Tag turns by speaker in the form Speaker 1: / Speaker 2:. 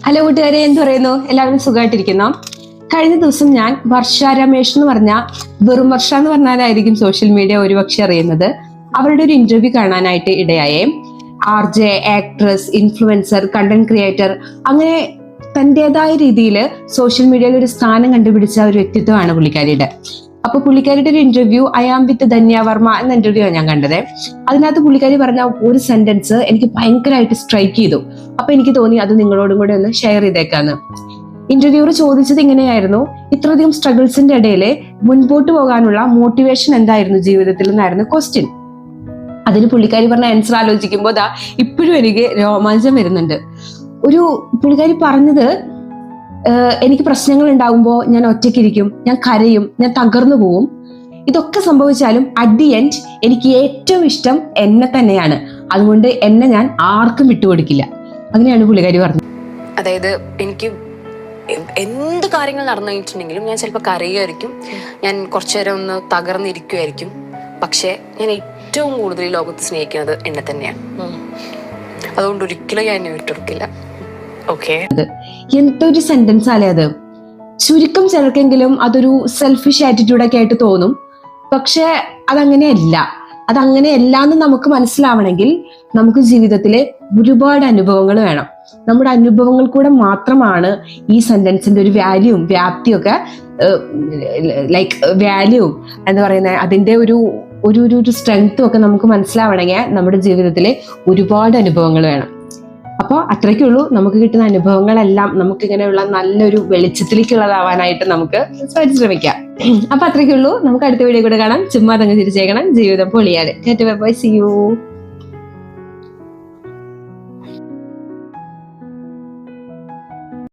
Speaker 1: Hello കൂട്ടുകാരെ, എന്ത് പറയുന്നു? എല്ലാവരും സുഖമായിട്ടിരിക്കുന്നോ? കഴിഞ്ഞ ദിവസം ഞാൻ വർഷ രമേശ് എന്ന് പറഞ്ഞ, വെറും വർഷ എന്ന് പറഞ്ഞാലായിരിക്കും സോഷ്യൽ മീഡിയ ഒരുപക്ഷെ അറിയുന്നത്, അവരുടെ ഒരു ഇന്റർവ്യൂ കാണാനായിട്ട് ഇടയായേ. RJ, actress, influencer, content creator, അങ്ങനെ തന്റേതായ രീതിയിൽ സോഷ്യൽ മീഡിയയിൽ ഒരു സ്ഥാനം കണ്ടുപിടിച്ച ഒരു വ്യക്തിത്വമാണ് പുള്ളിക്കാരിയുടെ. അപ്പൊ പുള്ളിക്കാരിയുടെ ഒരു ഇന്റർവ്യൂ ഐ ആം വിത്ത് ധന്യ വർമ്മ എന്ന ഇന്റർവ്യൂ ആണ് ഞാൻ കണ്ടത്. അതിനകത്ത് പുള്ളിക്കാരി പറഞ്ഞ ഒരു സെന്റൻസ് എനിക്ക് ഭയങ്കരമായിട്ട് സ്ട്രൈക്ക് ചെയ്തു. അപ്പൊ എനിക്ക് തോന്നി അത് നിങ്ങളോടും കൂടെ ഒന്ന് ഷെയർ ചെയ്തേക്കാന്ന്. ഇന്റർവ്യൂവർ ചോദിച്ചത് ഇങ്ങനെയായിരുന്നു: ഇത്രയധികം സ്ട്രഗിൾസിന്റെ ഇടയിൽ മുൻപോട്ട് പോകാനുള്ള മോട്ടിവേഷൻ എന്തായിരുന്നു ജീവിതത്തിൽ എന്നായിരുന്നു ക്വസ്റ്റ്യൻ. അതിന് പുള്ളിക്കാരി പറഞ്ഞ ആൻസർ ആലോചിക്കുമ്പോൾ ദാ ഇപ്പോഴും എനിക്ക് രോമാഞ്ചം വരുന്നുണ്ട്. പുള്ളിക്കാരി പറഞ്ഞത്, എനിക്ക് പ്രശ്നങ്ങൾ ഉണ്ടാകുമ്പോൾ ഞാൻ ഒറ്റയ്ക്കിരിക്കും, ഞാൻ കരയും, ഞാൻ തകർന്നു പോവും. ഇതൊക്കെ സംഭവിച്ചാലും അറ്റ് ദി എൻഡ് എനിക്ക് ഏറ്റവും ഇഷ്ടം എന്നെ തന്നെയാണ്. അതുകൊണ്ട് എന്നെ ഞാൻ ആർക്കും വിട്ടുകൊടുക്കില്ല. അങ്ങനെയാണ് പുള്ളിക്കാരി പറഞ്ഞത്.
Speaker 2: അതായത് എനിക്ക് എന്ത് കാര്യങ്ങൾ നടന്നു കഴിഞ്ഞിട്ടുണ്ടെങ്കിലും ഞാൻ ചിലപ്പോൾ കരയുമായിരിക്കും, ഞാൻ കുറച്ചു നേരം ഒന്ന് തകർന്നിരിക്കുമായിരിക്കും. പക്ഷെ ഞാൻ ഏറ്റവും കൂടുതൽ ഈ ലോകത്ത് സ്നേഹിക്കുന്നത് എന്നെ തന്നെയാണ്. അതുകൊണ്ട് ഒരിക്കലും ഞാൻ എന്നെ വിട്ടുകൊടുക്കില്ല. ഓക്കെ,
Speaker 1: എന്തൊരു സെന്റൻസ് ആലേ അത്. ചുരുക്കം ചിലർക്കെങ്കിലും അതൊരു സെൽഫിഷ് ആറ്റിറ്റ്യൂഡൊക്കെ ആയിട്ട് തോന്നും. പക്ഷെ അതങ്ങനെയല്ല എന്ന് നമുക്ക് മനസ്സിലാവണമെങ്കിൽ നമുക്ക് ജീവിതത്തിലെ ഒരുപാട് അനുഭവങ്ങൾ വേണം. നമ്മുടെ അനുഭവങ്ങൾ കൂടെ മാത്രമാണ് ഈ സെന്റൻസിന്റെ ഒരു വാല്യൂവും വ്യാപ്തിയും ഒക്കെ, വാല്യൂവും എന്താ പറയുന്നത്, അതിന്റെ ഒരു സ്ട്രെങ്ത്തും ഒക്കെ നമുക്ക് മനസ്സിലാവണമെങ്കിൽ നമ്മുടെ ജീവിതത്തിലെ ഒരുപാട് അനുഭവങ്ങൾ വേണം. അപ്പോൾ അത്രയ്ക്കുള്ളൂ. നമുക്ക് കിട്ടുന്ന അനുഭവങ്ങളെല്ലാം നമുക്ക് ഇങ്ങനെയുള്ള നല്ലൊരു വെളിച്ചത്തിലേക്കുള്ളതാവാനായിട്ട് നമുക്ക് പരിശ്രമിക്കാം. അപ്പൊ അത്രയ്ക്കുള്ളൂ. നമുക്ക് അടുത്ത വീഡിയോ കൂടെ കാണാം. ചുമ്മാ തങ്ങ് തിരിച്ചേക്കണം. ജീവിതം പൊളിയാണ്. Bye, see U.